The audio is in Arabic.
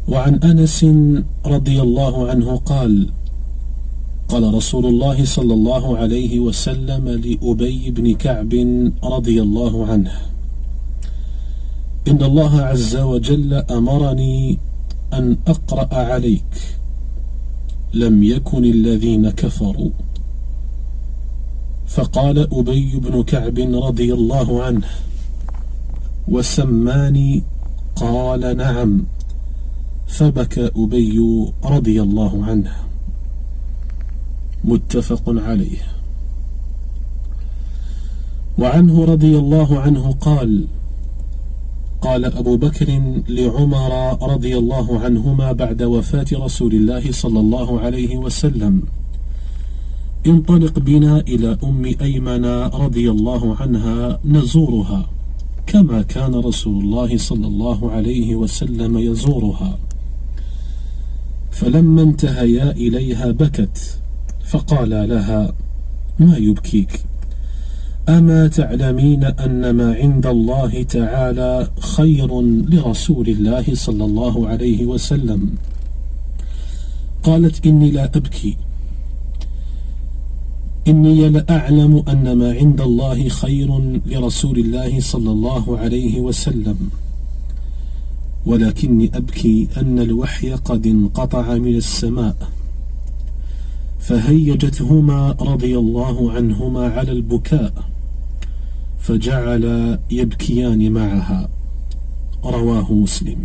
وعن أنس رضي الله عنه قال: قال رسول الله صلى الله عليه وسلم لأبي بن كعب رضي الله عنه: إن الله عز وجل أمرني أن أقرأ عليك لم يكن الذين كفروا. فقال أبي بن كعب رضي الله عنه: وسماني؟ قال: نعم. فبكى أبي رضي الله عنه. متفق عليه. وعنه رضي الله عنه قال: قال أبو بكر لعمر رضي الله عنهما بعد وفاة رسول الله صلى الله عليه وسلم: انطلق بنا إلى أم أيمن رضي الله عنها نزورها كما كان رسول الله صلى الله عليه وسلم يزورها. فلما انتهيا إليها بكت، فقال لها: ما يبكيك؟ أما تعلمين أن ما عند الله تعالى خير لرسول الله صلى الله عليه وسلم؟ قالت: إني لا أبكي، إني لأعلم أن ما عند الله خير لرسول الله صلى الله عليه وسلم، ولكني أبكي أن الوحي قد انقطع من السماء. فهيجتهما رضي الله عنهما على البكاء، فجعل يبكيان معها. رواه مسلم.